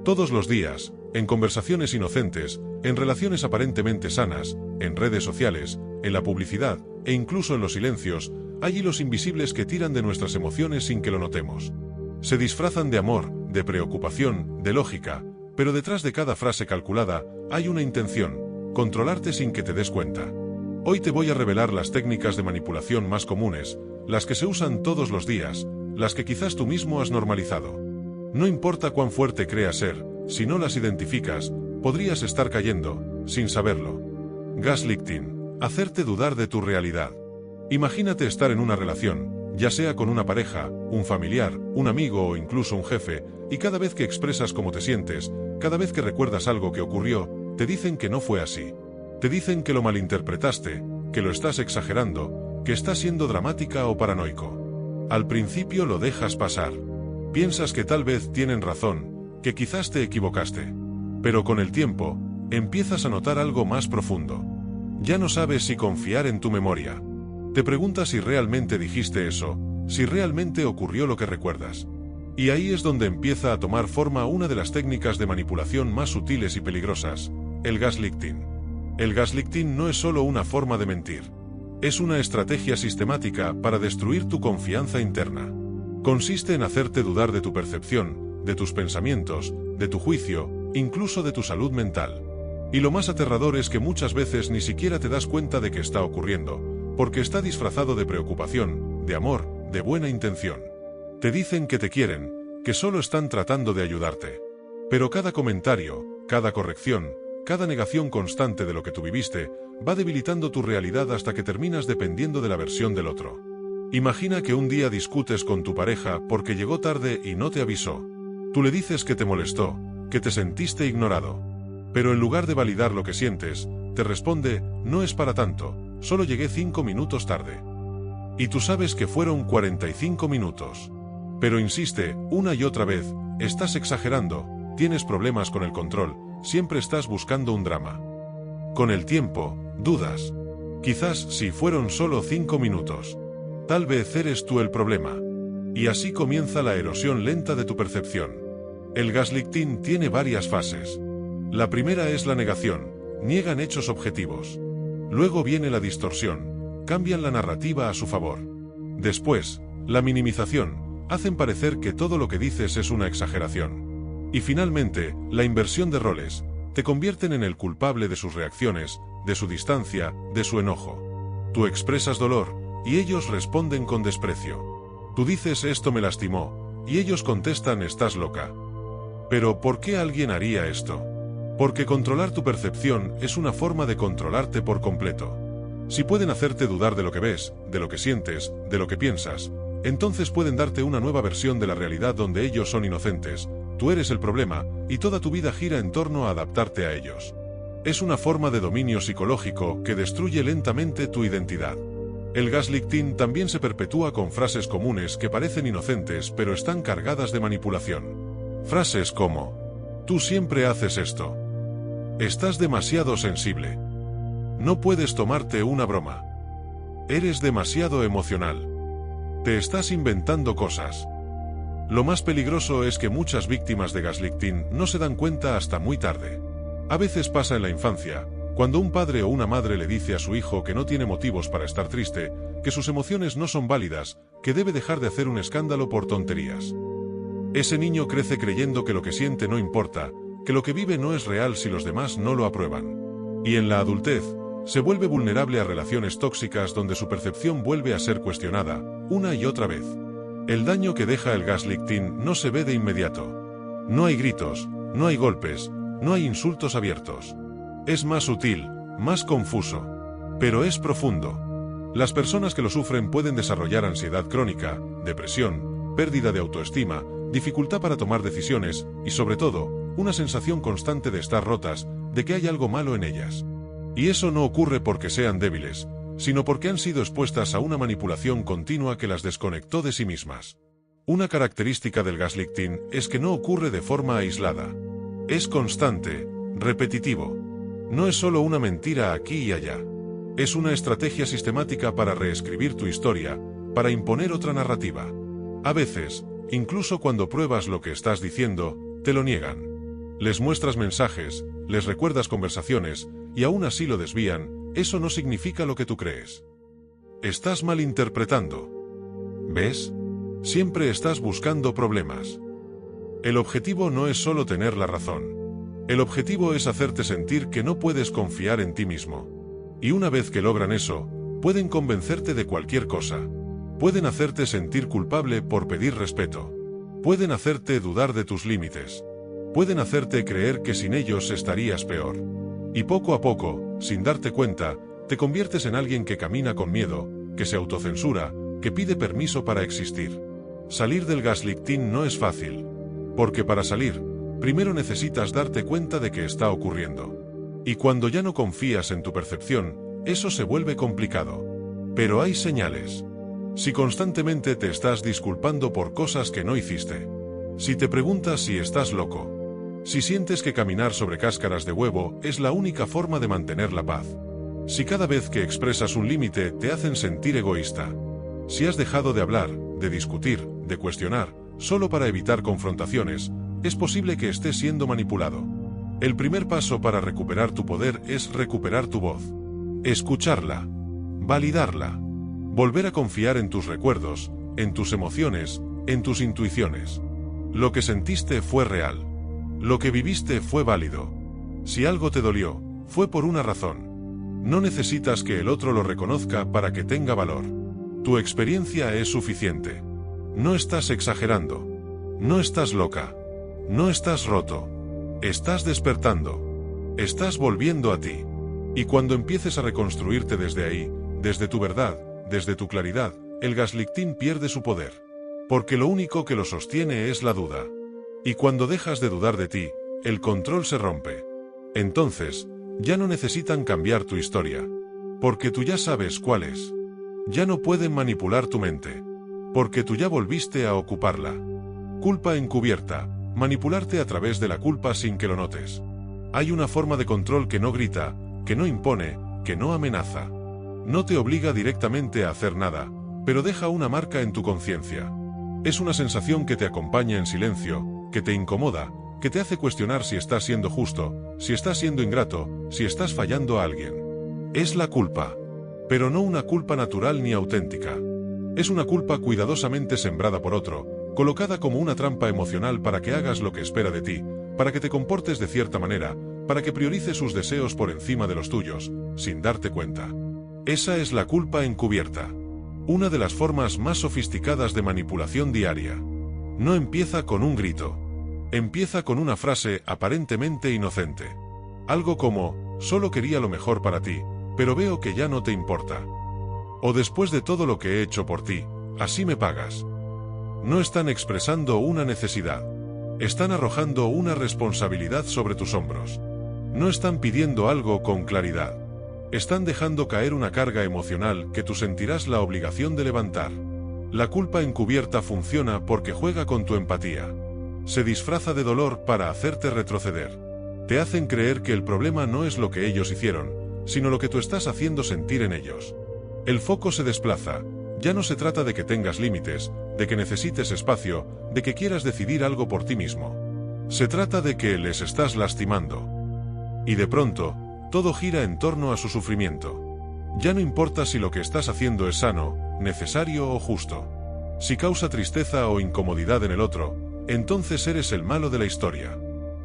Todos los días, en conversaciones inocentes, en relaciones aparentemente sanas, en redes sociales, en la publicidad e incluso en los silencios, hay hilos invisibles que tiran de nuestras emociones sin que lo notemos. Se disfrazan de amor, de preocupación, de lógica, pero detrás de cada frase calculada hay una intención: controlarte sin que te des cuenta. Hoy te voy a revelar las técnicas de manipulación más comunes, las que se usan todos los días, las que quizás tú mismo has normalizado. No importa cuán fuerte creas ser, si no las identificas, podrías estar cayendo, sin saberlo. Gaslighting: hacerte dudar de tu realidad. Imagínate estar en una relación, ya sea con una pareja, un familiar, un amigo o incluso un jefe, y cada vez que expresas cómo te sientes, cada vez que recuerdas algo que ocurrió, te dicen que no fue así. Te dicen que lo malinterpretaste, que lo estás exagerando, que estás siendo dramática o paranoico. Al principio lo dejas pasar. Piensas que tal vez tienen razón, que quizás te equivocaste. Pero con el tiempo, empiezas a notar algo más profundo. Ya no sabes si confiar en tu memoria. Te preguntas si realmente dijiste eso, si realmente ocurrió lo que recuerdas. Y ahí es donde empieza a tomar forma una de las técnicas de manipulación más sutiles y peligrosas: el gaslighting. El gaslighting no es solo una forma de mentir. Es una estrategia sistemática para destruir tu confianza interna. Consiste en hacerte dudar de tu percepción, de tus pensamientos, de tu juicio, incluso de tu salud mental. Y lo más aterrador es que muchas veces ni siquiera te das cuenta de que está ocurriendo, porque está disfrazado de preocupación, de amor, de buena intención. Te dicen que te quieren, que solo están tratando de ayudarte. Pero cada comentario, cada corrección, cada negación constante de lo que tú viviste, va debilitando tu realidad hasta que terminas dependiendo de la versión del otro. Imagina que un día discutes con tu pareja porque llegó tarde y no te avisó. Tú le dices que te molestó, que te sentiste ignorado. Pero en lugar de validar lo que sientes, te responde: no es para tanto, solo llegué 5 minutos tarde. Y tú sabes que fueron 45 minutos. Pero insiste, una y otra vez: estás exagerando, tienes problemas con el control, siempre estás buscando un drama. Con el tiempo, dudas. Quizás si fueron solo 5 minutos. Tal vez eres tú el problema. Y así comienza la erosión lenta de tu percepción. El gaslighting tiene varias fases. La primera es la negación: niegan hechos objetivos. Luego viene la distorsión: cambian la narrativa a su favor. Después, la minimización: hacen parecer que todo lo que dices es una exageración. Y finalmente, la inversión de roles: te convierten en el culpable de sus reacciones, de su distancia, de su enojo. Tú expresas dolor, y ellos responden con desprecio. Tú dices: esto me lastimó, y ellos contestan: estás loca. Pero ¿por qué alguien haría esto? Porque controlar tu percepción es una forma de controlarte por completo. Si pueden hacerte dudar de lo que ves, de lo que sientes, de lo que piensas, entonces pueden darte una nueva versión de la realidad donde ellos son inocentes, tú eres el problema, y toda tu vida gira en torno a adaptarte a ellos. Es una forma de dominio psicológico que destruye lentamente tu identidad. El gaslighting también se perpetúa con frases comunes que parecen inocentes pero están cargadas de manipulación. Frases como: tú siempre haces esto. Estás demasiado sensible. No puedes tomarte una broma. Eres demasiado emocional. Te estás inventando cosas. Lo más peligroso es que muchas víctimas de gaslighting no se dan cuenta hasta muy tarde. A veces pasa en la infancia, cuando un padre o una madre le dice a su hijo que no tiene motivos para estar triste, que sus emociones no son válidas, que debe dejar de hacer un escándalo por tonterías. Ese niño crece creyendo que lo que siente no importa, que lo que vive no es real si los demás no lo aprueban. Y en la adultez, se vuelve vulnerable a relaciones tóxicas donde su percepción vuelve a ser cuestionada, una y otra vez. El daño que deja el gaslighting no se ve de inmediato. No hay gritos, no hay golpes, no hay insultos abiertos. Es más sutil, más confuso. Pero es profundo. Las personas que lo sufren pueden desarrollar ansiedad crónica, depresión, pérdida de autoestima, dificultad para tomar decisiones y, sobre todo, una sensación constante de estar rotas, de que hay algo malo en ellas. Y eso no ocurre porque sean débiles, sino porque han sido expuestas a una manipulación continua que las desconectó de sí mismas. Una característica del gaslighting es que no ocurre de forma aislada. Es constante, repetitivo. No es solo una mentira aquí y allá. Es una estrategia sistemática para reescribir tu historia, para imponer otra narrativa. A veces, incluso cuando pruebas lo que estás diciendo, te lo niegan. Les muestras mensajes, les recuerdas conversaciones, y aún así lo desvían. Eso no significa lo que tú crees. Estás malinterpretando. ¿Ves? Siempre estás buscando problemas. El objetivo no es solo tener la razón. El objetivo es hacerte sentir que no puedes confiar en ti mismo. Y una vez que logran eso, pueden convencerte de cualquier cosa. Pueden hacerte sentir culpable por pedir respeto. Pueden hacerte dudar de tus límites. Pueden hacerte creer que sin ellos estarías peor. Y poco a poco, sin darte cuenta, te conviertes en alguien que camina con miedo, que se autocensura, que pide permiso para existir. Salir del gaslighting no es fácil. Porque para salir, primero necesitas darte cuenta de que está ocurriendo. Y cuando ya no confías en tu percepción, eso se vuelve complicado. Pero hay señales. Si constantemente te estás disculpando por cosas que no hiciste. Si te preguntas si estás loco. Si sientes que caminar sobre cáscaras de huevo es la única forma de mantener la paz. Si cada vez que expresas un límite te hacen sentir egoísta. Si has dejado de hablar, de discutir, de cuestionar, solo para evitar confrontaciones, es posible que estés siendo manipulado. El primer paso para recuperar tu poder es recuperar tu voz. Escucharla. Validarla. Volver a confiar en tus recuerdos, en tus emociones, en tus intuiciones. Lo que sentiste fue real. Lo que viviste fue válido. Si algo te dolió, fue por una razón. No necesitas que el otro lo reconozca para que tenga valor. Tu experiencia es suficiente. No estás exagerando. No estás loca. No estás roto. Estás despertando. Estás volviendo a ti. Y cuando empieces a reconstruirte desde ahí, desde tu verdad, desde tu claridad, el gaslighting pierde su poder. Porque lo único que lo sostiene es la duda. Y cuando dejas de dudar de ti, el control se rompe. Entonces, ya no necesitan cambiar tu historia. Porque tú ya sabes cuál es. Ya no pueden manipular tu mente. Porque tú ya volviste a ocuparla. Culpa encubierta, manipularte a través de la culpa sin que lo notes. Hay una forma de control que no grita, que no impone, que no amenaza. No te obliga directamente a hacer nada, pero deja una marca en tu conciencia. Es una sensación que te acompaña en silencio, que te incomoda, que te hace cuestionar si estás siendo justo, si estás siendo ingrato, si estás fallando a alguien. Es la culpa. Pero no una culpa natural ni auténtica. Es una culpa cuidadosamente sembrada por otro, colocada como una trampa emocional para que hagas lo que espera de ti, para que te comportes de cierta manera, para que priorices sus deseos por encima de los tuyos, sin darte cuenta. Esa es la culpa encubierta. Una de las formas más sofisticadas de manipulación diaria. No empieza con un grito. Empieza con una frase aparentemente inocente. Algo como, solo quería lo mejor para ti, pero veo que ya no te importa. O después de todo lo que he hecho por ti, así me pagas. No están expresando una necesidad. Están arrojando una responsabilidad sobre tus hombros. No están pidiendo algo con claridad. Están dejando caer una carga emocional que tú sentirás la obligación de levantar. La culpa encubierta funciona porque juega con tu empatía. Se disfraza de dolor para hacerte retroceder. Te hacen creer que el problema no es lo que ellos hicieron, sino lo que tú estás haciendo sentir en ellos. El foco se desplaza. Ya no se trata de que tengas límites, de que necesites espacio, de que quieras decidir algo por ti mismo. Se trata de que les estás lastimando. Y de pronto, todo gira en torno a su sufrimiento. Ya no importa si lo que estás haciendo es sano, necesario o justo. Si causa tristeza o incomodidad en el otro, entonces eres el malo de la historia.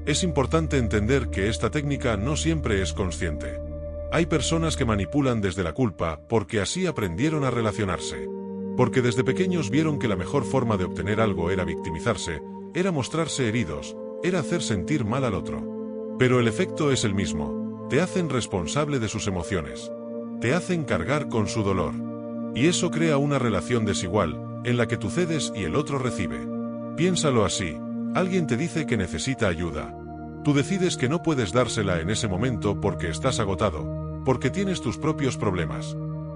Es importante entender que esta técnica no siempre es consciente. Hay personas que manipulan desde la culpa porque así aprendieron a relacionarse. Porque desde pequeños vieron que la mejor forma de obtener algo era victimizarse, era mostrarse heridos, era hacer sentir mal al otro. Pero el efecto es el mismo. Te hacen responsable de sus emociones. Te hacen cargar con su dolor. Y eso crea una relación desigual, en la que tú cedes y el otro recibe. Piénsalo así. Alguien te dice que necesita ayuda. Tú decides que no puedes dársela en ese momento porque estás agotado, porque tienes tus propios problemas.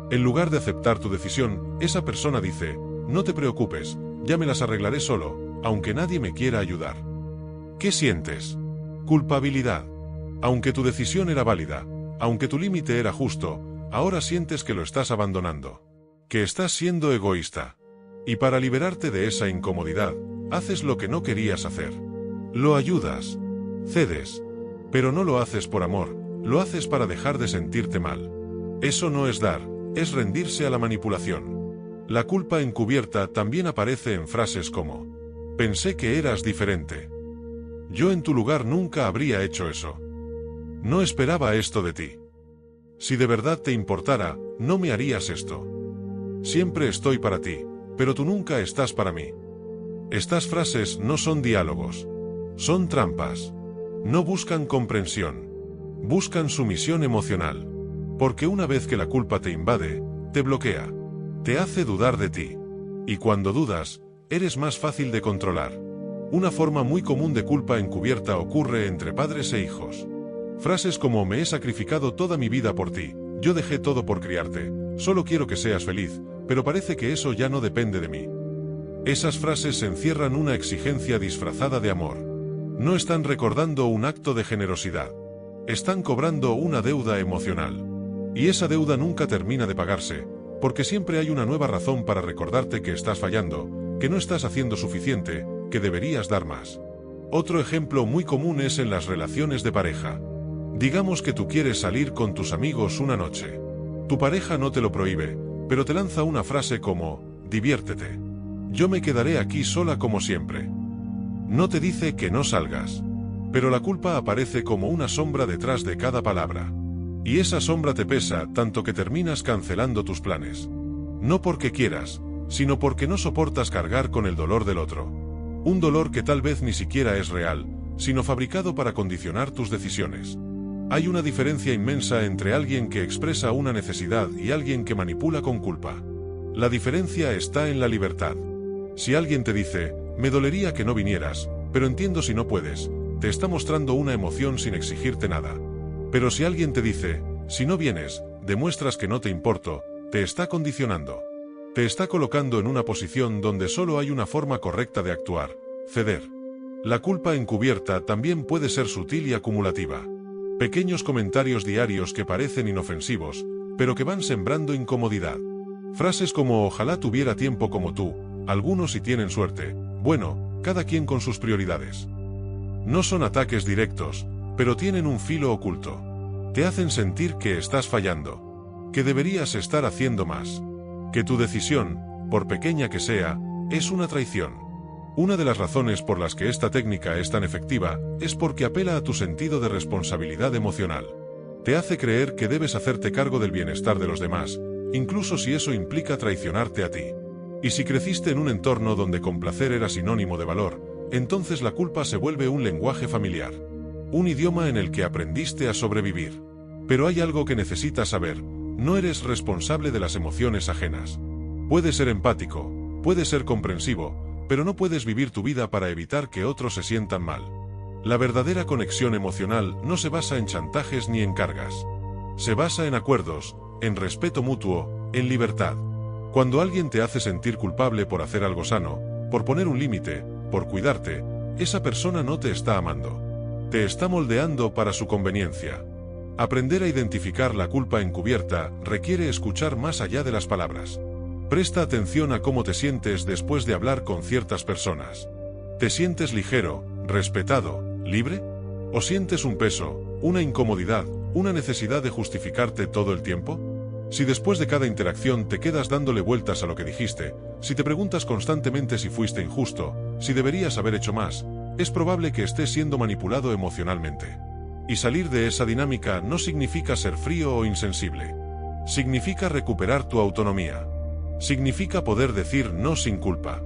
En lugar de aceptar tu decisión, esa persona dice, no te preocupes, ya me las arreglaré solo, aunque nadie me quiera ayudar. ¿Qué sientes? Culpabilidad. Aunque tu decisión era válida, aunque tu límite era justo, ahora sientes que lo estás abandonando. Que estás siendo egoísta. Y para liberarte de esa incomodidad, haces lo que no querías hacer. Lo ayudas. Cedes. Pero no lo haces por amor, lo haces para dejar de sentirte mal. Eso no es dar, es rendirse a la manipulación. La culpa encubierta también aparece en frases como: pensé que eras diferente. Yo en tu lugar nunca habría hecho eso. No esperaba esto de ti. Si de verdad te importara, no me harías esto. Siempre estoy para ti, pero tú nunca estás para mí. Estas frases no son diálogos. Son trampas. No buscan comprensión. Buscan sumisión emocional. Porque una vez que la culpa te invade, te bloquea. Te hace dudar de ti. Y cuando dudas, eres más fácil de controlar. Una forma muy común de culpa encubierta ocurre entre padres e hijos. Frases como: me he sacrificado toda mi vida por ti, yo dejé todo por criarte, solo quiero que seas feliz, pero parece que eso ya no depende de mí. Esas frases encierran una exigencia disfrazada de amor. No están recordando un acto de generosidad. Están cobrando una deuda emocional. Y esa deuda nunca termina de pagarse, porque siempre hay una nueva razón para recordarte que estás fallando, que no estás haciendo suficiente, que deberías dar más. Otro ejemplo muy común es en las relaciones de pareja. Digamos que tú quieres salir con tus amigos una noche. Tu pareja no te lo prohíbe, pero te lanza una frase como: diviértete. Yo me quedaré aquí sola como siempre. No te dice que no salgas. Pero la culpa aparece como una sombra detrás de cada palabra. Y esa sombra te pesa tanto que terminas cancelando tus planes. No porque quieras, sino porque no soportas cargar con el dolor del otro. Un dolor que tal vez ni siquiera es real, sino fabricado para condicionar tus decisiones. Hay una diferencia inmensa entre alguien que expresa una necesidad y alguien que manipula con culpa. La diferencia está en la libertad. Si alguien te dice: me dolería que no vinieras, pero entiendo si no puedes, te está mostrando una emoción sin exigirte nada. Pero si alguien te dice: si no vienes, demuestras que no te importo, te está condicionando. Te está colocando en una posición donde solo hay una forma correcta de actuar: ceder. La culpa encubierta también puede ser sutil y acumulativa. Pequeños comentarios diarios que parecen inofensivos, pero que van sembrando incomodidad. Frases como: ojalá tuviera tiempo como tú, algunos si tienen suerte, bueno, cada quien con sus prioridades. No son ataques directos, pero tienen un filo oculto. Te hacen sentir que estás fallando, que deberías estar haciendo más, que tu decisión, por pequeña que sea, es una traición. Una de las razones por las que esta técnica es tan efectiva es porque apela a tu sentido de responsabilidad emocional. Te hace creer que debes hacerte cargo del bienestar de los demás, incluso si eso implica traicionarte a ti. Y si creciste en un entorno donde complacer era sinónimo de valor, entonces la culpa se vuelve un lenguaje familiar. Un idioma en el que aprendiste a sobrevivir. Pero hay algo que necesitas saber: no eres responsable de las emociones ajenas. Puedes ser empático, puedes ser comprensivo, pero no puedes vivir tu vida para evitar que otros se sientan mal. La verdadera conexión emocional no se basa en chantajes ni en cargas. Se basa en acuerdos, en respeto mutuo, en libertad. Cuando alguien te hace sentir culpable por hacer algo sano, por poner un límite, por cuidarte, esa persona no te está amando. Te está moldeando para su conveniencia. Aprender a identificar la culpa encubierta requiere escuchar más allá de las palabras. Presta atención a cómo te sientes después de hablar con ciertas personas. ¿Te sientes ligero, respetado, libre? ¿O sientes un peso, una incomodidad, una necesidad de justificarte todo el tiempo? Si después de cada interacción te quedas dándole vueltas a lo que dijiste, si te preguntas constantemente si fuiste injusto, si deberías haber hecho más, es probable que estés siendo manipulado emocionalmente. Y salir de esa dinámica no significa ser frío o insensible. Significa recuperar tu autonomía. Significa poder decir no sin culpa.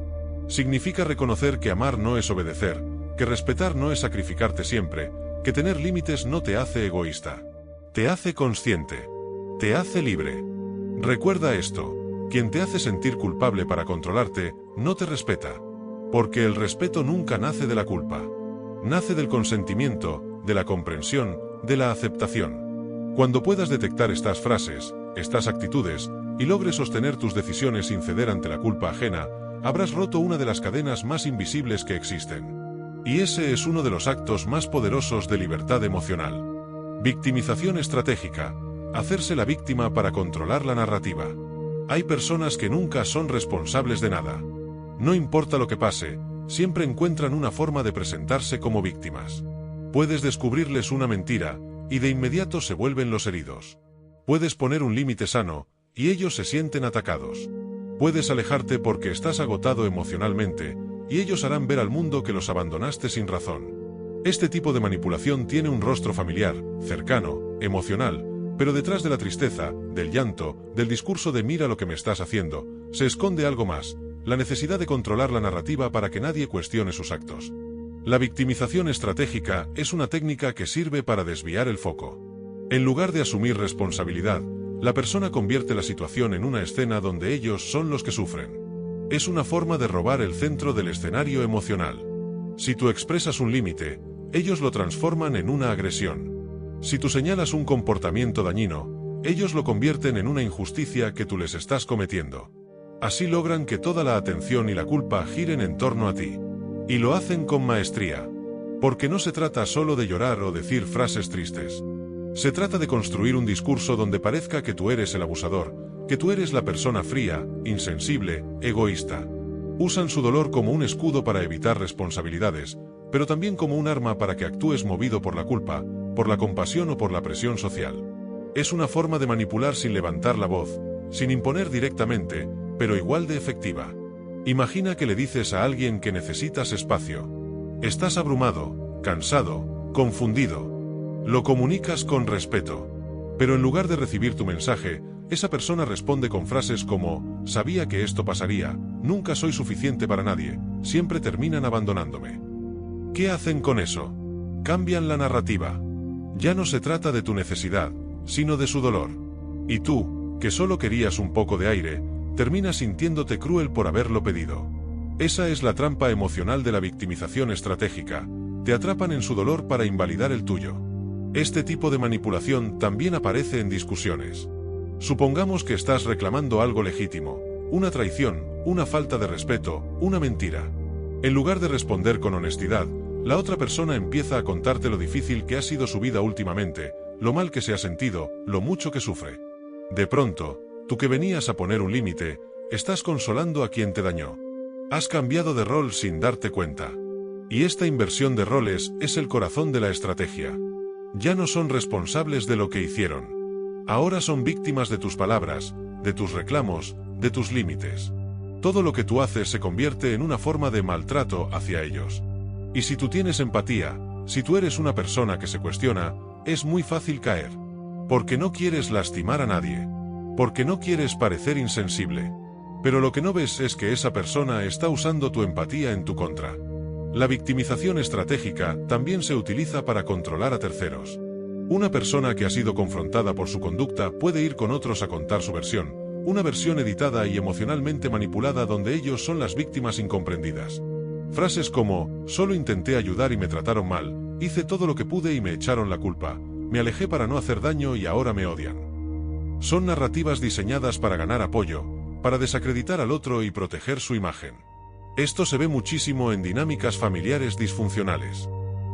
Significa reconocer que amar no es obedecer, que respetar no es sacrificarte siempre, que tener límites no te hace egoísta. Te hace consciente. Te hace libre. Recuerda esto: quien te hace sentir culpable para controlarte, no te respeta. Porque el respeto nunca nace de la culpa. Nace del consentimiento, de la comprensión, de la aceptación. Cuando puedas detectar estas frases, estas actitudes, y logres sostener tus decisiones sin ceder ante la culpa ajena, habrás roto una de las cadenas más invisibles que existen. Y ese es uno de los actos más poderosos de libertad emocional. Victimización estratégica. Hacerse la víctima para controlar la narrativa. Hay personas que nunca son responsables de nada. No importa lo que pase, siempre encuentran una forma de presentarse como víctimas. Puedes descubrirles una mentira, y de inmediato se vuelven los heridos. Puedes poner un límite sano, y ellos se sienten atacados. Puedes alejarte porque estás agotado emocionalmente, y ellos harán ver al mundo que los abandonaste sin razón. Este tipo de manipulación tiene un rostro familiar, cercano, emocional, pero detrás de la tristeza, del llanto, del discurso de mira lo que me estás haciendo, se esconde algo más, la necesidad de controlar la narrativa para que nadie cuestione sus actos. La victimización estratégica es una técnica que sirve para desviar el foco. En lugar de asumir responsabilidad, la persona convierte la situación en una escena donde ellos son los que sufren. Es una forma de robar el centro del escenario emocional. Si tú expresas un límite, ellos lo transforman en una agresión. Si tú señalas un comportamiento dañino, ellos lo convierten en una injusticia que tú les estás cometiendo. Así logran que toda la atención y la culpa giren en torno a ti. Y lo hacen con maestría. Porque no se trata solo de llorar o decir frases tristes. Se trata de construir un discurso donde parezca que tú eres el abusador, que tú eres la persona fría, insensible, egoísta. Usan su dolor como un escudo para evitar responsabilidades, pero también como un arma para que actúes movido por la culpa, por la compasión o por la presión social. Es una forma de manipular sin levantar la voz, sin imponer directamente, pero igual de efectiva. Imagina que le dices a alguien que necesitas espacio. Estás abrumado, cansado, confundido. Lo comunicas con respeto. Pero en lugar de recibir tu mensaje, esa persona responde con frases como: sabía que esto pasaría, nunca soy suficiente para nadie, siempre terminan abandonándome. ¿Qué hacen con eso? Cambian la narrativa. Ya no se trata de tu necesidad, sino de su dolor. Y tú, que solo querías un poco de aire, terminas sintiéndote cruel por haberlo pedido. Esa es la trampa emocional de la victimización estratégica. Te atrapan en su dolor para invalidar el tuyo. Este tipo de manipulación también aparece en discusiones. Supongamos que estás reclamando algo legítimo, una traición, una falta de respeto, una mentira. En lugar de responder con honestidad, la otra persona empieza a contarte lo difícil que ha sido su vida últimamente, lo mal que se ha sentido, lo mucho que sufre. De pronto, tú que venías a poner un límite, estás consolando a quien te dañó. Has cambiado de rol sin darte cuenta. Y esta inversión de roles es el corazón de la estrategia. Ya no son responsables de lo que hicieron. Ahora son víctimas de tus palabras, de tus reclamos, de tus límites. Todo lo que tú haces se convierte en una forma de maltrato hacia ellos. Y si tú tienes empatía, si tú eres una persona que se cuestiona, es muy fácil caer. Porque no quieres lastimar a nadie. Porque no quieres parecer insensible. Pero lo que no ves es que esa persona está usando tu empatía en tu contra. La victimización estratégica también se utiliza para controlar a terceros. Una persona que ha sido confrontada por su conducta puede ir con otros a contar su versión, una versión editada y emocionalmente manipulada donde ellos son las víctimas incomprendidas. Frases como: solo intenté ayudar y me trataron mal, hice todo lo que pude y me echaron la culpa, me alejé para no hacer daño y ahora me odian. Son narrativas diseñadas para ganar apoyo, para desacreditar al otro y proteger su imagen. Esto se ve muchísimo en dinámicas familiares disfuncionales.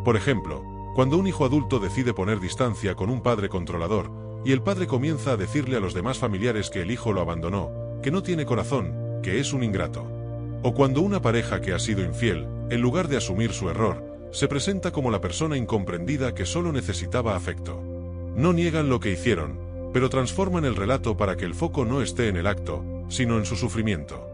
Por ejemplo, cuando un hijo adulto decide poner distancia con un padre controlador, y el padre comienza a decirle a los demás familiares que el hijo lo abandonó, que no tiene corazón, que es un ingrato. O cuando una pareja que ha sido infiel, en lugar de asumir su error, se presenta como la persona incomprendida que solo necesitaba afecto. No niegan lo que hicieron, pero transforman el relato para que el foco no esté en el acto, sino en su sufrimiento.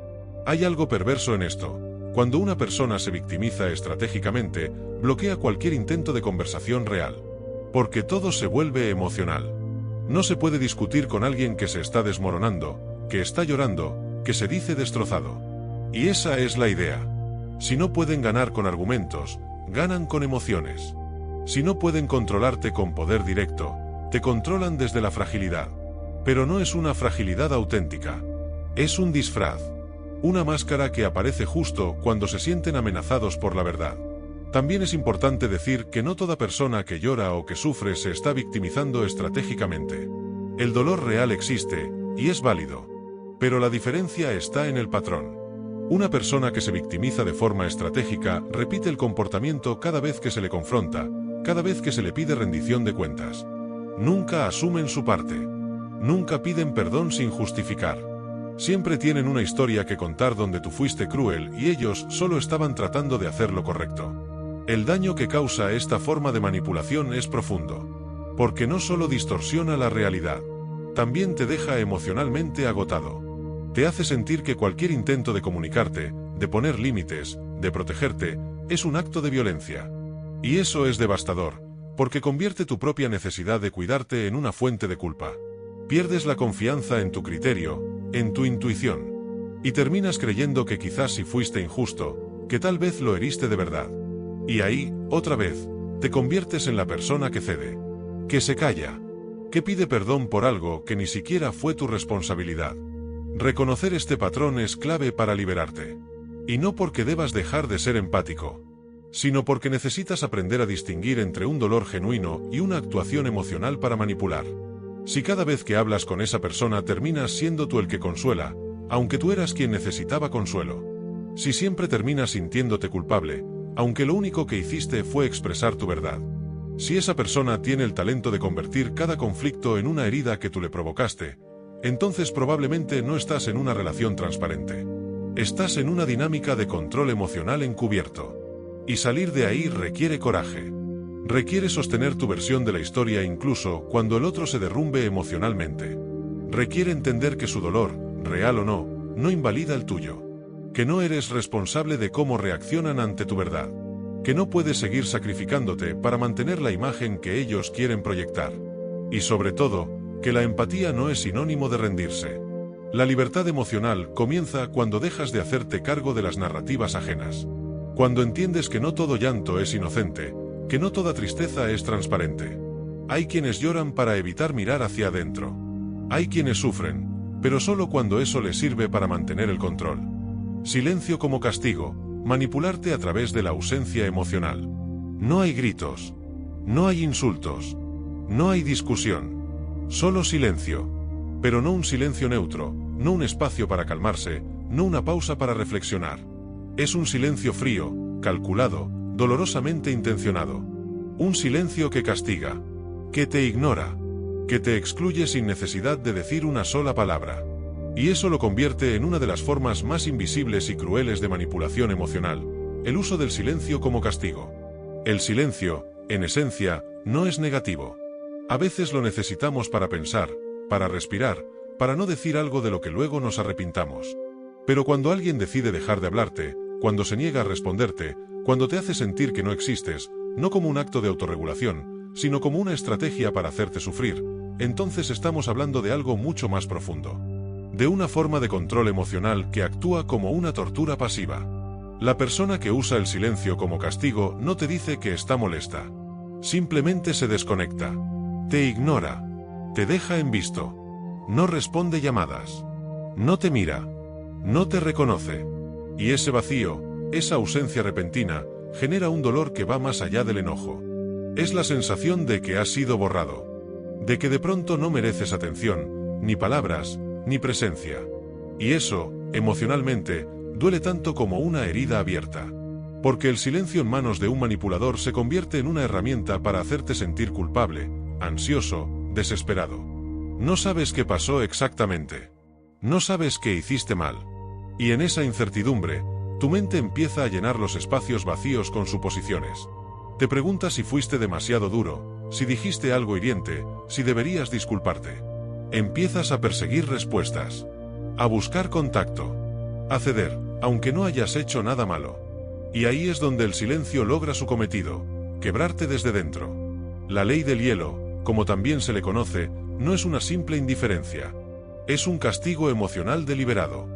Hay algo perverso en esto. Cuando una persona se victimiza estratégicamente, bloquea cualquier intento de conversación real. Porque todo se vuelve emocional. No se puede discutir con alguien que se está desmoronando, que está llorando, que se dice destrozado. Y esa es la idea. Si no pueden ganar con argumentos, ganan con emociones. Si no pueden controlarte con poder directo, te controlan desde la fragilidad. Pero no es una fragilidad auténtica. Es un disfraz. Una máscara que aparece justo cuando se sienten amenazados por la verdad. También es importante decir que no toda persona que llora o que sufre se está victimizando estratégicamente. El dolor real existe, y es válido. Pero la diferencia está en el patrón. Una persona que se victimiza de forma estratégica repite el comportamiento cada vez que se le confronta, cada vez que se le pide rendición de cuentas. Nunca asumen su parte. Nunca piden perdón sin justificar. Siempre tienen una historia que contar donde tú fuiste cruel y ellos solo estaban tratando de hacer lo correcto. El daño que causa esta forma de manipulación es profundo, porque no solo distorsiona la realidad, también te deja emocionalmente agotado. Te hace sentir que cualquier intento de comunicarte, de poner límites, de protegerte, es un acto de violencia. Y eso es devastador, porque convierte tu propia necesidad de cuidarte en una fuente de culpa. Pierdes la confianza en tu criterio, en tu intuición. Y terminas creyendo que quizás si fuiste injusto, que tal vez lo heriste de verdad. Y ahí, otra vez, te conviertes en la persona que cede, que se calla, que pide perdón por algo que ni siquiera fue tu responsabilidad. Reconocer este patrón es clave para liberarte. Y no porque debas dejar de ser empático, sino porque necesitas aprender a distinguir entre un dolor genuino y una actuación emocional para manipular. Si cada vez que hablas con esa persona terminas siendo tú el que consuela, aunque tú eras quien necesitaba consuelo. Si siempre terminas sintiéndote culpable, aunque lo único que hiciste fue expresar tu verdad. Si esa persona tiene el talento de convertir cada conflicto en una herida que tú le provocaste, entonces probablemente no estás en una relación transparente. Estás en una dinámica de control emocional encubierto. Y salir de ahí requiere coraje. Requiere sostener tu versión de la historia incluso cuando el otro se derrumbe emocionalmente. Requiere entender que su dolor, real o no, no invalida el tuyo. Que no eres responsable de cómo reaccionan ante tu verdad. Que no puedes seguir sacrificándote para mantener la imagen que ellos quieren proyectar. Y sobre todo, que la empatía no es sinónimo de rendirse. La libertad emocional comienza cuando dejas de hacerte cargo de las narrativas ajenas. Cuando entiendes que no todo llanto es inocente, que no toda tristeza es transparente. Hay quienes lloran para evitar mirar hacia adentro. Hay quienes sufren, pero solo cuando eso les sirve para mantener el control. Silencio como castigo, manipularte a través de la ausencia emocional. No hay gritos, no hay insultos, no hay discusión, solo silencio. Pero no un silencio neutro, no un espacio para calmarse, no una pausa para reflexionar. Es un silencio frío, calculado, dolorosamente intencionado. Un silencio que castiga, que te ignora, que te excluye sin necesidad de decir una sola palabra. Y eso lo convierte en una de las formas más invisibles y crueles de manipulación emocional, el uso del silencio como castigo. El silencio, en esencia, no es negativo. A veces lo necesitamos para pensar, para respirar, para no decir algo de lo que luego nos arrepintamos. Pero cuando alguien decide dejar de hablarte, cuando se niega a responderte, cuando te hace sentir que no existes, no como un acto de autorregulación, sino como una estrategia para hacerte sufrir, entonces estamos hablando de algo mucho más profundo. De una forma de control emocional que actúa como una tortura pasiva. La persona que usa el silencio como castigo no te dice que está molesta. Simplemente se desconecta. Te ignora. Te deja en visto. No responde llamadas. No te mira. No te reconoce. Y ese vacío, esa ausencia repentina, genera un dolor que va más allá del enojo. Es la sensación de que has sido borrado. De que de pronto no mereces atención, ni palabras, ni presencia. Y eso, emocionalmente, duele tanto como una herida abierta. Porque el silencio en manos de un manipulador se convierte en una herramienta para hacerte sentir culpable, ansioso, desesperado. No sabes qué pasó exactamente. No sabes qué hiciste mal. Y en esa incertidumbre, tu mente empieza a llenar los espacios vacíos con suposiciones. Te preguntas si fuiste demasiado duro, si dijiste algo hiriente, si deberías disculparte. Empiezas a perseguir respuestas, a buscar contacto, a ceder, aunque no hayas hecho nada malo. Y ahí es donde el silencio logra su cometido, quebrarte desde dentro. La ley del hielo, como también se le conoce, no es una simple indiferencia. Es un castigo emocional deliberado.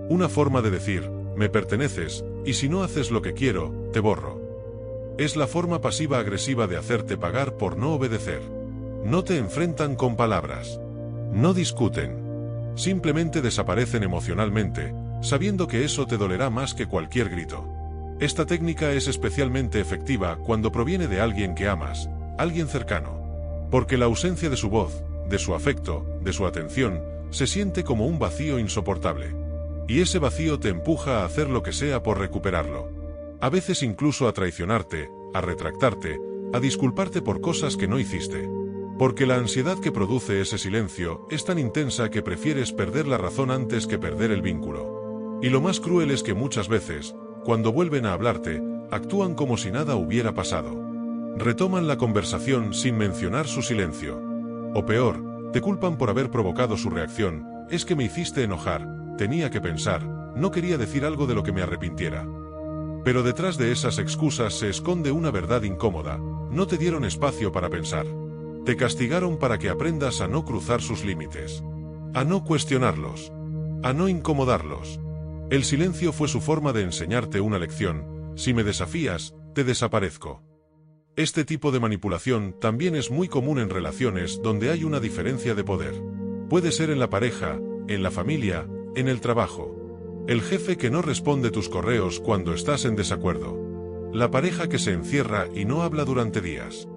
Una forma de decir, me perteneces, y si no haces lo que quiero, te borro. Es la forma pasiva-agresiva de hacerte pagar por no obedecer. No te enfrentan con palabras. No discuten. Simplemente desaparecen emocionalmente, sabiendo que eso te dolerá más que cualquier grito. Esta técnica es especialmente efectiva cuando proviene de alguien que amas, alguien cercano. Porque la ausencia de su voz, de su afecto, de su atención, se siente como un vacío insoportable. Y ese vacío te empuja a hacer lo que sea por recuperarlo. A veces incluso a traicionarte, a retractarte, a disculparte por cosas que no hiciste. Porque la ansiedad que produce ese silencio es tan intensa que prefieres perder la razón antes que perder el vínculo. Y lo más cruel es que muchas veces, cuando vuelven a hablarte, actúan como si nada hubiera pasado. Retoman la conversación sin mencionar su silencio. O peor, te culpan por haber provocado su reacción. Es que me hiciste enojar, tenía que pensar, no quería decir algo de lo que me arrepintiera. Pero detrás de esas excusas se esconde una verdad incómoda. No te dieron espacio para pensar. Te castigaron para que aprendas a no cruzar sus límites, a no cuestionarlos, a no incomodarlos. El silencio fue su forma de enseñarte una lección: si me desafías, te desaparezco. Este tipo de manipulación también es muy común en relaciones donde hay una diferencia de poder. Puede ser en la pareja, en la familia, en el trabajo. El jefe que no responde tus correos cuando estás en desacuerdo. La pareja que se encierra y no habla durante días.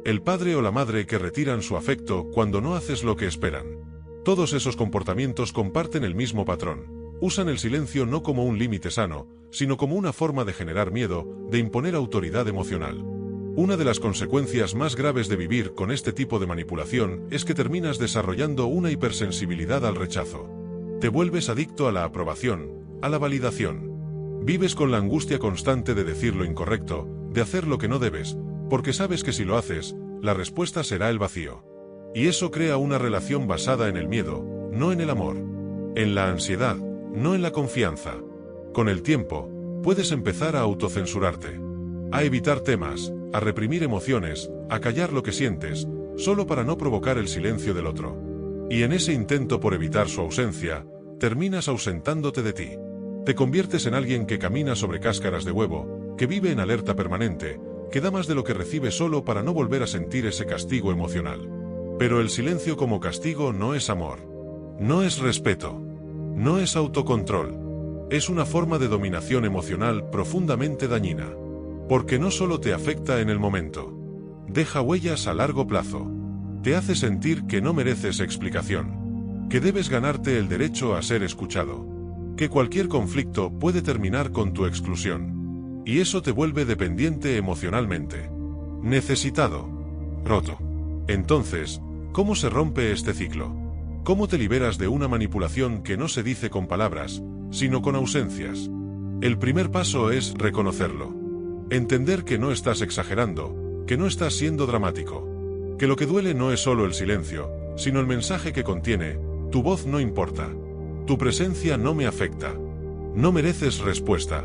El padre o la madre que retiran su afecto cuando no haces lo que esperan. Todos esos comportamientos comparten el mismo patrón. Usan el silencio no como un límite sano, sino como una forma de generar miedo, de imponer autoridad emocional. Una de las consecuencias más graves de vivir con este tipo de manipulación es que terminas desarrollando una hipersensibilidad al rechazo. Te vuelves adicto a la aprobación, a la validación. Vives con la angustia constante de decir lo incorrecto, de hacer lo que no debes, porque sabes que si lo haces, la respuesta será el vacío. Y eso crea una relación basada en el miedo, no en el amor. En la ansiedad, no en la confianza. Con el tiempo, puedes empezar a autocensurarte, a evitar temas, a reprimir emociones, a callar lo que sientes, solo para no provocar el silencio del otro. Y en ese intento por evitar su ausencia, terminas ausentándote de ti. Te conviertes en alguien que camina sobre cáscaras de huevo, que vive en alerta permanente, que da más de lo que recibe solo para no volver a sentir ese castigo emocional. Pero el silencio como castigo no es amor. No es respeto. No es autocontrol. Es una forma de dominación emocional profundamente dañina. Porque no solo te afecta en el momento. Deja huellas a largo plazo. Te hace sentir que no mereces explicación. Que debes ganarte el derecho a ser escuchado. Que cualquier conflicto puede terminar con tu exclusión. Y eso te vuelve dependiente emocionalmente. Necesitado. Roto. Entonces, ¿cómo se rompe este ciclo? ¿Cómo te liberas de una manipulación que no se dice con palabras, sino con ausencias? El primer paso es reconocerlo. Entender que no estás exagerando, que no estás siendo dramático. Que lo que duele no es solo el silencio, sino el mensaje que contiene: tu voz no importa. Tu presencia no me afecta. No mereces respuesta.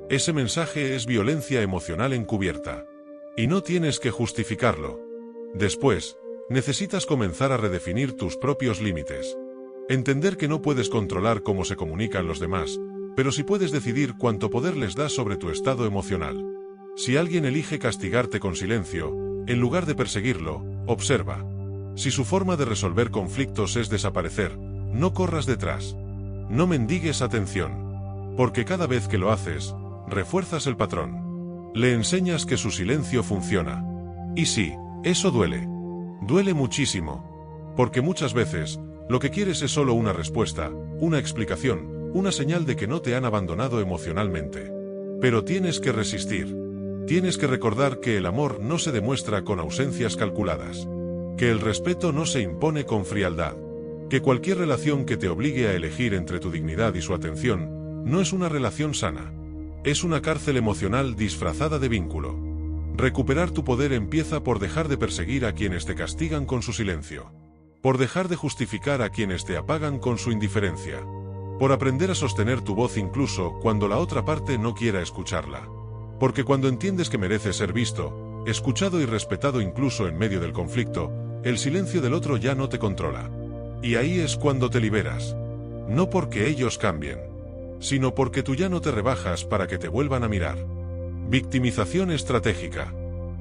Ese mensaje es violencia emocional encubierta. Y no tienes que justificarlo. Después, necesitas comenzar a redefinir tus propios límites. Entender que no puedes controlar cómo se comunican los demás, pero sí puedes decidir cuánto poder les das sobre tu estado emocional. Si alguien elige castigarte con silencio, en lugar de perseguirlo, observa. Si su forma de resolver conflictos es desaparecer, no corras detrás. No mendigues atención. Porque cada vez que lo haces, refuerzas el patrón. Le enseñas que su silencio funciona. Y sí, eso duele. Duele muchísimo. Porque muchas veces, lo que quieres es solo una respuesta, una explicación, una señal de que no te han abandonado emocionalmente. Pero tienes que resistir. Tienes que recordar que el amor no se demuestra con ausencias calculadas. Que el respeto no se impone con frialdad. Que cualquier relación que te obligue a elegir entre tu dignidad y su atención, no es una relación sana. Es una cárcel emocional disfrazada de vínculo. Recuperar tu poder empieza por dejar de perseguir a quienes te castigan con su silencio. Por dejar de justificar a quienes te apagan con su indiferencia. Por aprender a sostener tu voz incluso cuando la otra parte no quiera escucharla. Porque cuando entiendes que mereces ser visto, escuchado y respetado incluso en medio del conflicto, el silencio del otro ya no te controla. Y ahí es cuando te liberas. No porque ellos cambien, sino porque tú ya no te rebajas para que te vuelvan a mirar. Victimización estratégica.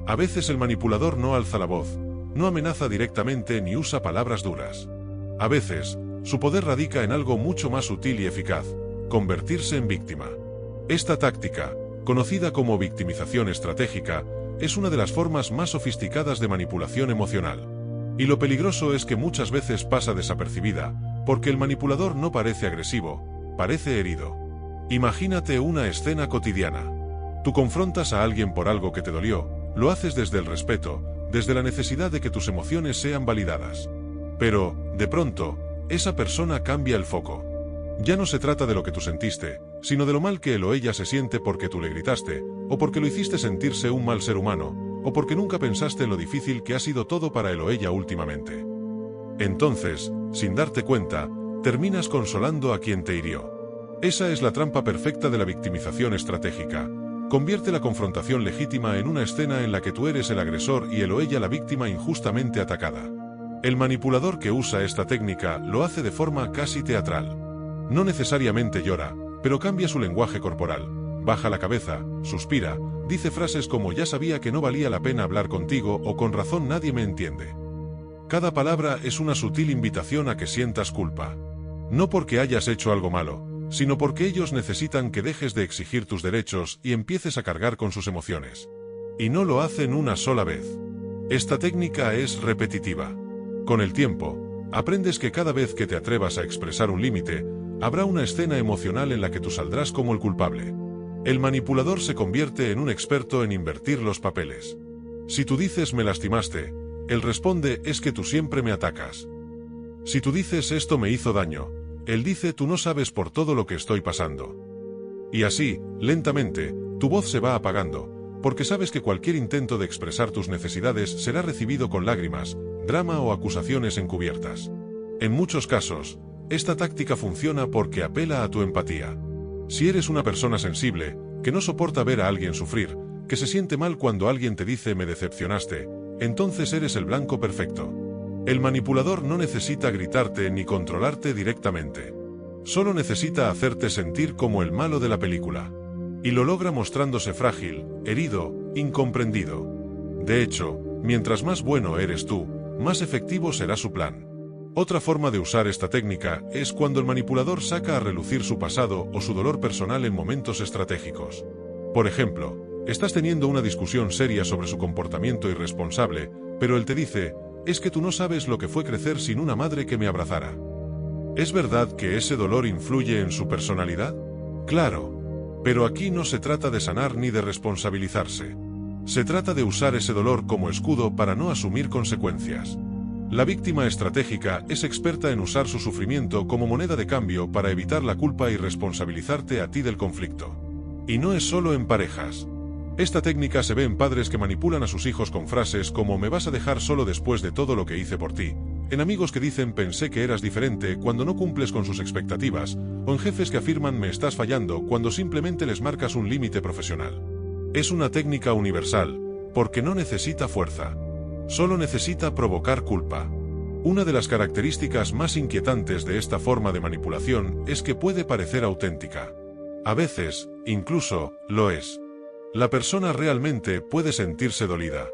A veces el manipulador no alza la voz, no amenaza directamente ni usa palabras duras. A veces, su poder radica en algo mucho más sutil y eficaz: convertirse en víctima. Esta táctica, conocida como victimización estratégica, es una de las formas más sofisticadas de manipulación emocional. Y lo peligroso es que muchas veces pasa desapercibida, porque el manipulador no parece agresivo, parece herido. Imagínate una escena cotidiana. Tú confrontas a alguien por algo que te dolió, lo haces desde el respeto, desde la necesidad de que tus emociones sean validadas. Pero, de pronto, esa persona cambia el foco. Ya no se trata de lo que tú sentiste, sino de lo mal que él o ella se siente porque tú le gritaste, o porque lo hiciste sentirse un mal ser humano, o porque nunca pensaste en lo difícil que ha sido todo para él o ella últimamente. Entonces, sin darte cuenta, terminas consolando a quien te hirió. Esa es la trampa perfecta de la victimización estratégica. Convierte la confrontación legítima en una escena en la que tú eres el agresor y él o ella la víctima injustamente atacada. El manipulador que usa esta técnica lo hace de forma casi teatral. No necesariamente llora, pero cambia su lenguaje corporal, baja la cabeza, suspira, dice frases como "ya sabía que no valía la pena hablar contigo" o "con razón nadie me entiende". Cada palabra es una sutil invitación a que sientas culpa. No porque hayas hecho algo malo, sino porque ellos necesitan que dejes de exigir tus derechos y empieces a cargar con sus emociones. Y no lo hacen una sola vez. Esta técnica es repetitiva. Con el tiempo, aprendes que cada vez que te atrevas a expresar un límite, habrá una escena emocional en la que tú saldrás como el culpable. El manipulador se convierte en un experto en invertir los papeles. Si tú dices "me lastimaste", él responde "es que tú siempre me atacas". Si tú dices "esto me hizo daño", él dice "tú no sabes por todo lo que estoy pasando". Y así, lentamente, tu voz se va apagando, porque sabes que cualquier intento de expresar tus necesidades será recibido con lágrimas, drama o acusaciones encubiertas. En muchos casos, esta táctica funciona porque apela a tu empatía. Si eres una persona sensible, que no soporta ver a alguien sufrir, que se siente mal cuando alguien te dice "me decepcionaste", entonces eres el blanco perfecto. El manipulador no necesita gritarte ni controlarte directamente. Solo necesita hacerte sentir como el malo de la película. Y lo logra mostrándose frágil, herido, incomprendido. De hecho, mientras más bueno eres tú, más efectivo será su plan. Otra forma de usar esta técnica es cuando el manipulador saca a relucir su pasado o su dolor personal en momentos estratégicos. Por ejemplo, estás teniendo una discusión seria sobre su comportamiento irresponsable, pero él te dice "es que tú no sabes lo que fue crecer sin una madre que me abrazara". ¿Es verdad que ese dolor influye en su personalidad? Claro. Pero aquí no se trata de sanar ni de responsabilizarse. Se trata de usar ese dolor como escudo para no asumir consecuencias. La víctima estratégica es experta en usar su sufrimiento como moneda de cambio para evitar la culpa y responsabilizarte a ti del conflicto. Y no es solo en parejas. Esta técnica se ve en padres que manipulan a sus hijos con frases como "me vas a dejar solo después de todo lo que hice por ti", en amigos que dicen "pensé que eras diferente" cuando no cumples con sus expectativas, o en jefes que afirman "me estás fallando" cuando simplemente les marcas un límite profesional. Es una técnica universal, porque no necesita fuerza. Solo necesita provocar culpa. Una de las características más inquietantes de esta forma de manipulación es que puede parecer auténtica. A veces, incluso, lo es. La persona realmente puede sentirse dolida.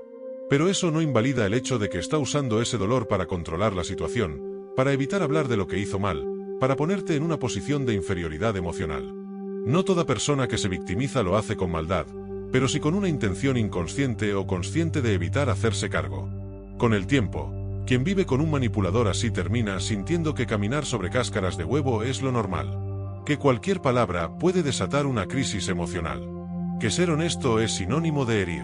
Pero eso no invalida el hecho de que está usando ese dolor para controlar la situación, para evitar hablar de lo que hizo mal, para ponerte en una posición de inferioridad emocional. No toda persona que se victimiza lo hace con maldad, pero sí con una intención inconsciente o consciente de evitar hacerse cargo. Con el tiempo, quien vive con un manipulador así termina sintiendo que caminar sobre cáscaras de huevo es lo normal. Que cualquier palabra puede desatar una crisis emocional. Que ser honesto es sinónimo de herir.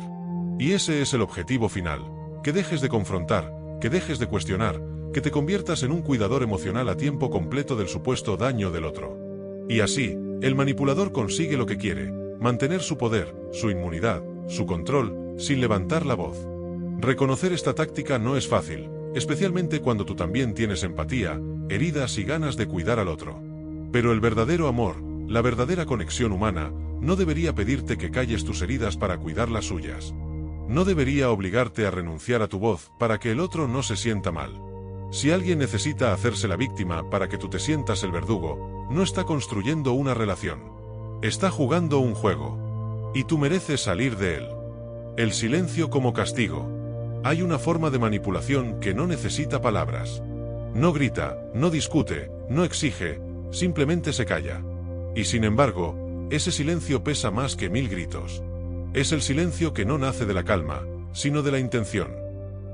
Y ese es el objetivo final, que dejes de confrontar, que dejes de cuestionar, que te conviertas en un cuidador emocional a tiempo completo del supuesto daño del otro. Y así, el manipulador consigue lo que quiere, mantener su poder, su inmunidad, su control, sin levantar la voz. Reconocer esta táctica no es fácil, especialmente cuando tú también tienes empatía, heridas y ganas de cuidar al otro. Pero el verdadero amor, la verdadera conexión humana, no debería pedirte que calles tus heridas para cuidar las suyas. No debería obligarte a renunciar a tu voz para que el otro no se sienta mal. Si alguien necesita hacerse la víctima para que tú te sientas el verdugo, no está construyendo una relación. Está jugando un juego. Y tú mereces salir de él. El silencio como castigo. Hay una forma de manipulación que no necesita palabras. No grita, no discute, no exige, simplemente se calla. Y sin embargo, ese silencio pesa más que 1000 gritos. Es el silencio que no nace de la calma, sino de la intención.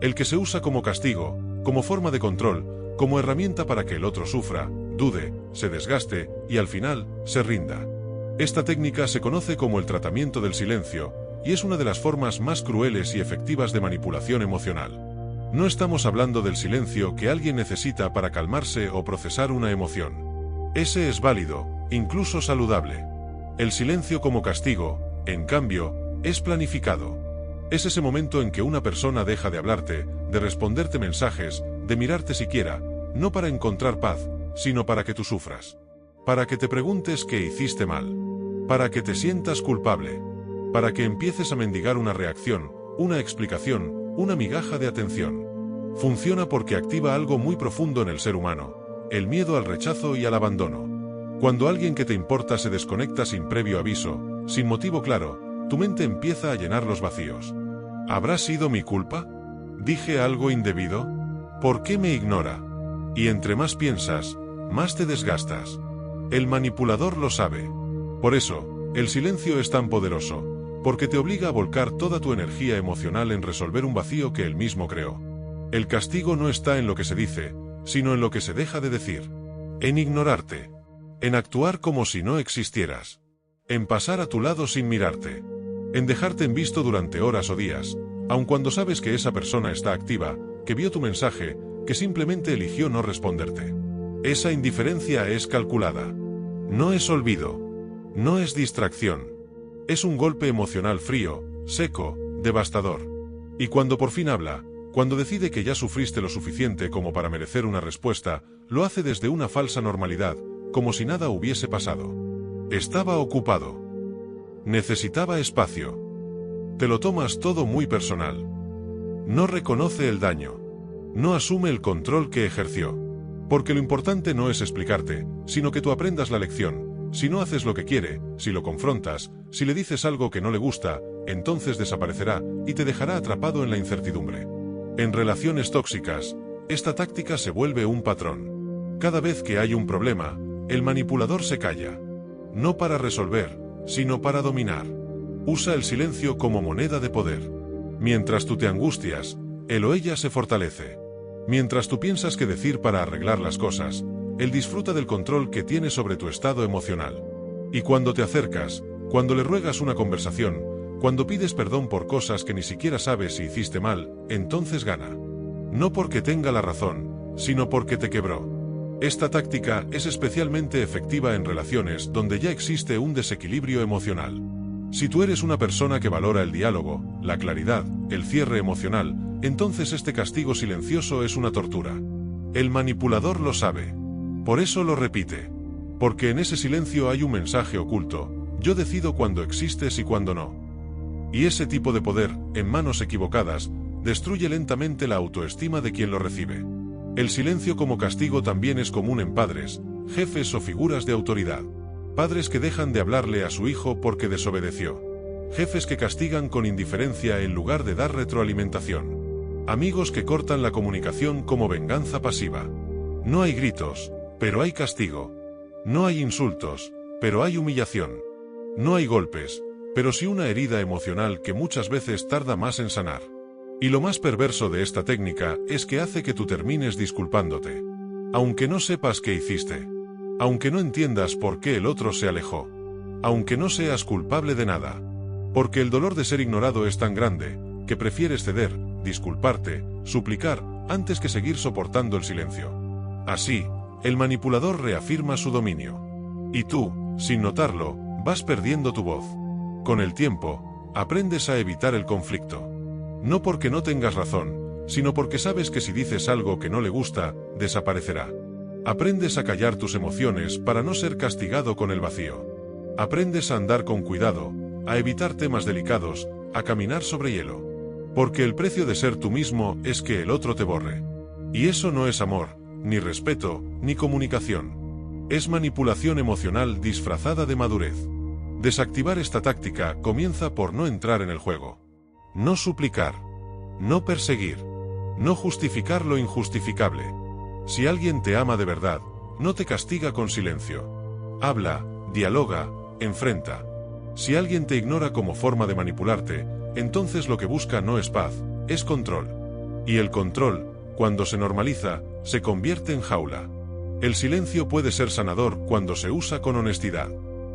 El que se usa como castigo, como forma de control, como herramienta para que el otro sufra, dude, se desgaste y al final, se rinda. Esta técnica se conoce como el tratamiento del silencio, y es una de las formas más crueles y efectivas de manipulación emocional. No estamos hablando del silencio que alguien necesita para calmarse o procesar una emoción. Ese es válido, incluso saludable. El silencio como castigo, en cambio, es planificado. Es ese momento en que una persona deja de hablarte, de responderte mensajes, de mirarte siquiera, no para encontrar paz, sino para que tú sufras. Para que te preguntes qué hiciste mal. Para que te sientas culpable. Para que empieces a mendigar una reacción, una explicación, una migaja de atención. Funciona porque activa algo muy profundo en el ser humano, el miedo al rechazo y al abandono. Cuando alguien que te importa se desconecta sin previo aviso, sin motivo claro, tu mente empieza a llenar los vacíos. ¿Habrá sido mi culpa? ¿Dije algo indebido? ¿Por qué me ignora? Y entre más piensas, más te desgastas. El manipulador lo sabe. Por eso, el silencio es tan poderoso, porque te obliga a volcar toda tu energía emocional en resolver un vacío que él mismo creó. El castigo no está en lo que se dice, sino en lo que se deja de decir. En ignorarte. En actuar como si no existieras. En pasar a tu lado sin mirarte. En dejarte en visto durante horas o días, aun cuando sabes que esa persona está activa, que vio tu mensaje, que simplemente eligió no responderte. Esa indiferencia es calculada. No es olvido. No es distracción. Es un golpe emocional frío, seco, devastador. Y cuando por fin habla, cuando decide que ya sufriste lo suficiente como para merecer una respuesta, lo hace desde una falsa normalidad, como si nada hubiese pasado. Estaba ocupado. Necesitaba espacio. Te lo tomas todo muy personal. No reconoce el daño. No asume el control que ejerció. Porque lo importante no es explicarte, sino que tú aprendas la lección. Si no haces lo que quiere, si lo confrontas, si le dices algo que no le gusta, entonces desaparecerá y te dejará atrapado en la incertidumbre. En relaciones tóxicas, esta táctica se vuelve un patrón. Cada vez que hay un problema, el manipulador se calla. No para resolver, sino para dominar. Usa el silencio como moneda de poder. Mientras tú te angustias, él o ella se fortalece. Mientras tú piensas qué decir para arreglar las cosas, él disfruta del control que tiene sobre tu estado emocional. Y cuando te acercas, cuando le ruegas una conversación, cuando pides perdón por cosas que ni siquiera sabes si hiciste mal, entonces gana. No porque tenga la razón, sino porque te quebró. Esta táctica es especialmente efectiva en relaciones donde ya existe un desequilibrio emocional. Si tú eres una persona que valora el diálogo, la claridad, el cierre emocional, entonces este castigo silencioso es una tortura. El manipulador lo sabe. Por eso lo repite. Porque en ese silencio hay un mensaje oculto. Yo decido cuándo existes y cuándo no. Y ese tipo de poder, en manos equivocadas, destruye lentamente la autoestima de quien lo recibe. El silencio como castigo también es común en padres, jefes o figuras de autoridad. Padres que dejan de hablarle a su hijo porque desobedeció. Jefes que castigan con indiferencia en lugar de dar retroalimentación. Amigos que cortan la comunicación como venganza pasiva. No hay gritos, pero hay castigo. No hay insultos, pero hay humillación. No hay golpes, pero sí una herida emocional que muchas veces tarda más en sanar. Y lo más perverso de esta técnica es que hace que tú termines disculpándote. Aunque no sepas qué hiciste. Aunque no entiendas por qué el otro se alejó. Aunque no seas culpable de nada. Porque el dolor de ser ignorado es tan grande, que prefieres ceder, disculparte, suplicar, antes que seguir soportando el silencio. Así, el manipulador reafirma su dominio. Y tú, sin notarlo, vas perdiendo tu voz. Con el tiempo, aprendes a evitar el conflicto. No porque no tengas razón, sino porque sabes que si dices algo que no le gusta, desaparecerá. Aprendes a callar tus emociones para no ser castigado con el vacío. Aprendes a andar con cuidado, a evitar temas delicados, a caminar sobre hielo. Porque el precio de ser tú mismo es que el otro te borre. Y eso no es amor, ni respeto, ni comunicación. Es manipulación emocional disfrazada de madurez. Desactivar esta táctica comienza por no entrar en el juego. No suplicar. No perseguir. No justificar lo injustificable. Si alguien te ama de verdad, no te castiga con silencio. Habla, dialoga, enfrenta. Si alguien te ignora como forma de manipularte, entonces lo que busca no es paz, es control. Y el control, cuando se normaliza, se convierte en jaula. El silencio puede ser sanador cuando se usa con honestidad.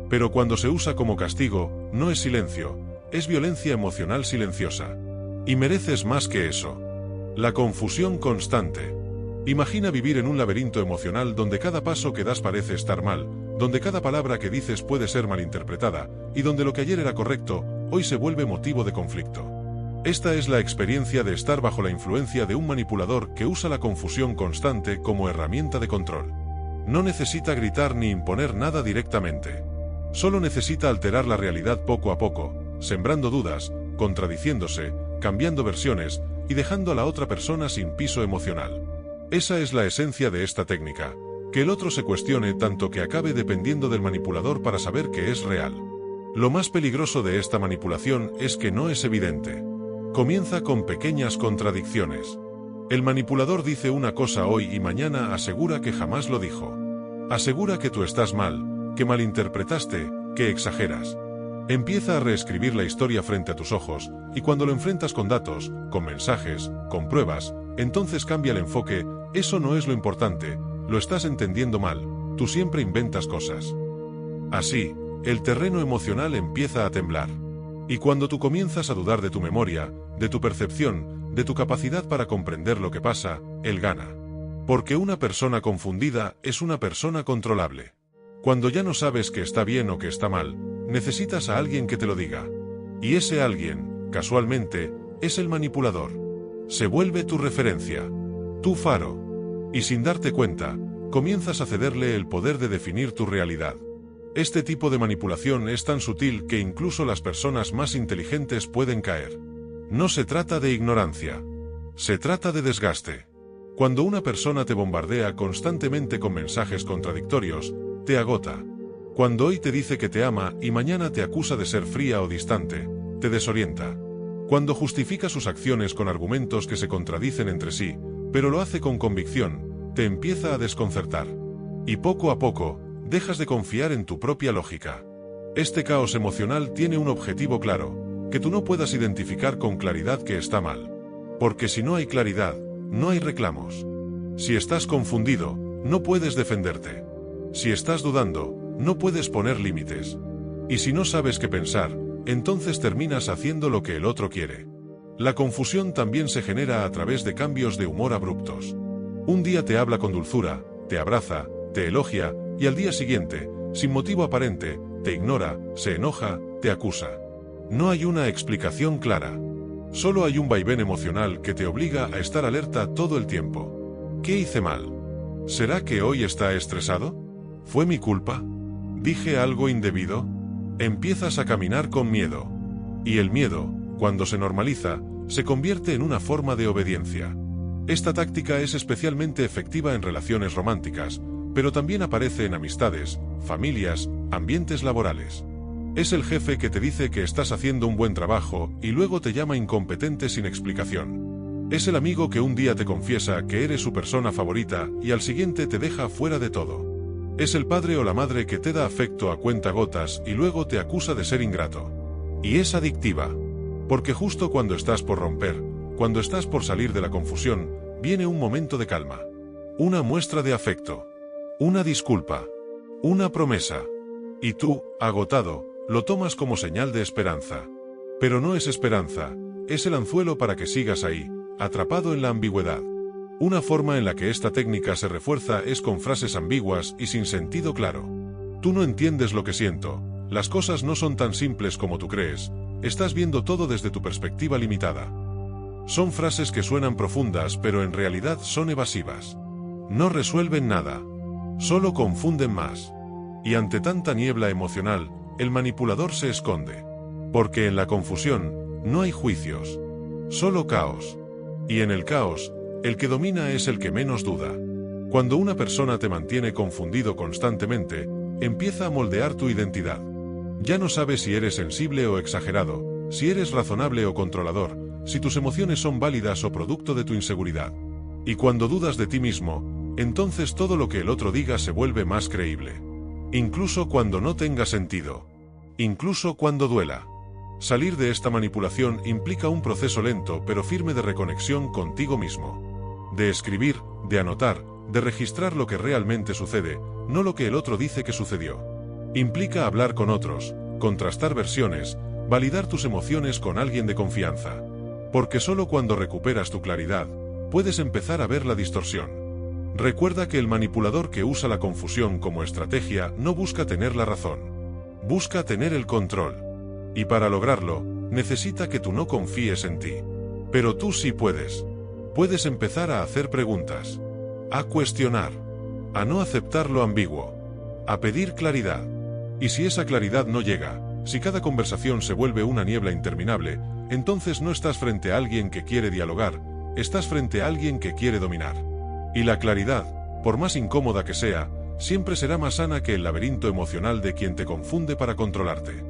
Pero cuando se usa como castigo, no es silencio, es violencia emocional silenciosa. Y mereces más que eso. La confusión constante. Imagina vivir en un laberinto emocional donde cada paso que das parece estar mal, donde cada palabra que dices puede ser malinterpretada, y donde lo que ayer era correcto, hoy se vuelve motivo de conflicto. Esta es la experiencia de estar bajo la influencia de un manipulador que usa la confusión constante como herramienta de control. No necesita gritar ni imponer nada directamente. Solo necesita alterar la realidad poco a poco, sembrando dudas, contradiciéndose, cambiando versiones y dejando a la otra persona sin piso emocional. Esa es la esencia de esta técnica, que el otro se cuestione tanto que acabe dependiendo del manipulador para saber que es real. Lo más peligroso de esta manipulación es que no es evidente. Comienza con pequeñas contradicciones. El manipulador dice una cosa hoy y mañana asegura que jamás lo dijo. Asegura que tú estás mal, que malinterpretaste, que exageras. Empieza a reescribir la historia frente a tus ojos, y cuando lo enfrentas con datos, con mensajes, con pruebas, entonces cambia el enfoque. Eso no es lo importante, lo estás entendiendo mal, tú siempre inventas cosas. Así, el terreno emocional empieza a temblar. Y cuando tú comienzas a dudar de tu memoria, de tu percepción, de tu capacidad para comprender lo que pasa, él gana. Porque una persona confundida es una persona controlable. Cuando ya no sabes que está bien o que está mal, necesitas a alguien que te lo diga. Y ese alguien, casualmente, es el manipulador. Se vuelve tu referencia, tu faro. Y sin darte cuenta, comienzas a cederle el poder de definir tu realidad. Este tipo de manipulación es tan sutil que incluso las personas más inteligentes pueden caer. No se trata de ignorancia. Se trata de desgaste. Cuando una persona te bombardea constantemente con mensajes contradictorios, te agota. Cuando hoy te dice que te ama y mañana te acusa de ser fría o distante, te desorienta. Cuando justifica sus acciones con argumentos que se contradicen entre sí, pero lo hace con convicción, te empieza a desconcertar. Y poco a poco, dejas de confiar en tu propia lógica. Este caos emocional tiene un objetivo claro, que tú no puedas identificar con claridad que está mal. Porque si no hay claridad, no hay reclamos. Si estás confundido, no puedes defenderte. Si estás dudando, no puedes poner límites. Y si no sabes qué pensar, entonces terminas haciendo lo que el otro quiere. La confusión también se genera a través de cambios de humor abruptos. Un día te habla con dulzura, te abraza, te elogia, y al día siguiente, sin motivo aparente, te ignora, se enoja, te acusa. No hay una explicación clara. Solo hay un vaivén emocional que te obliga a estar alerta todo el tiempo. ¿Qué hice mal? ¿Será que hoy está estresado? ¿Fue mi culpa? ¿Dije algo indebido? Empiezas a caminar con miedo. Y el miedo, cuando se normaliza, se convierte en una forma de obediencia. Esta táctica es especialmente efectiva en relaciones románticas, pero también aparece en amistades, familias, ambientes laborales. Es el jefe que te dice que estás haciendo un buen trabajo y luego te llama incompetente sin explicación. Es el amigo que un día te confiesa que eres su persona favorita y al siguiente te deja fuera de todo. Es el padre o la madre que te da afecto a cuentagotas y luego te acusa de ser ingrato. Y es adictiva. Porque justo cuando estás por romper, cuando estás por salir de la confusión, viene un momento de calma. Una muestra de afecto. Una disculpa. Una promesa. Y tú, agotado, lo tomas como señal de esperanza. Pero no es esperanza, es el anzuelo para que sigas ahí, atrapado en la ambigüedad. Una forma en la que esta técnica se refuerza es con frases ambiguas y sin sentido claro. Tú no entiendes lo que siento, las cosas no son tan simples como tú crees, estás viendo todo desde tu perspectiva limitada. Son frases que suenan profundas pero en realidad son evasivas. No resuelven nada, solo confunden más. Y ante tanta niebla emocional, el manipulador se esconde. Porque en la confusión, no hay juicios. Solo caos. Y en el caos, el que domina es el que menos duda. Cuando una persona te mantiene confundido constantemente, empieza a moldear tu identidad. Ya no sabes si eres sensible o exagerado, si eres razonable o controlador, si tus emociones son válidas o producto de tu inseguridad. Y cuando dudas de ti mismo, entonces todo lo que el otro diga se vuelve más creíble. Incluso cuando no tenga sentido. Incluso cuando duela. Salir de esta manipulación implica un proceso lento pero firme de reconexión contigo mismo. De escribir, de anotar, de registrar lo que realmente sucede, no lo que el otro dice que sucedió. Implica hablar con otros, contrastar versiones, validar tus emociones con alguien de confianza. Porque solo cuando recuperas tu claridad, puedes empezar a ver la distorsión. Recuerda que el manipulador que usa la confusión como estrategia no busca tener la razón. Busca tener el control. Y para lograrlo, necesita que tú no confíes en ti. Pero tú sí puedes. Puedes empezar a hacer preguntas. A cuestionar. A no aceptar lo ambiguo. A pedir claridad. Y si esa claridad no llega, si cada conversación se vuelve una niebla interminable, entonces no estás frente a alguien que quiere dialogar, estás frente a alguien que quiere dominar. Y la claridad, por más incómoda que sea, siempre será más sana que el laberinto emocional de quien te confunde para controlarte.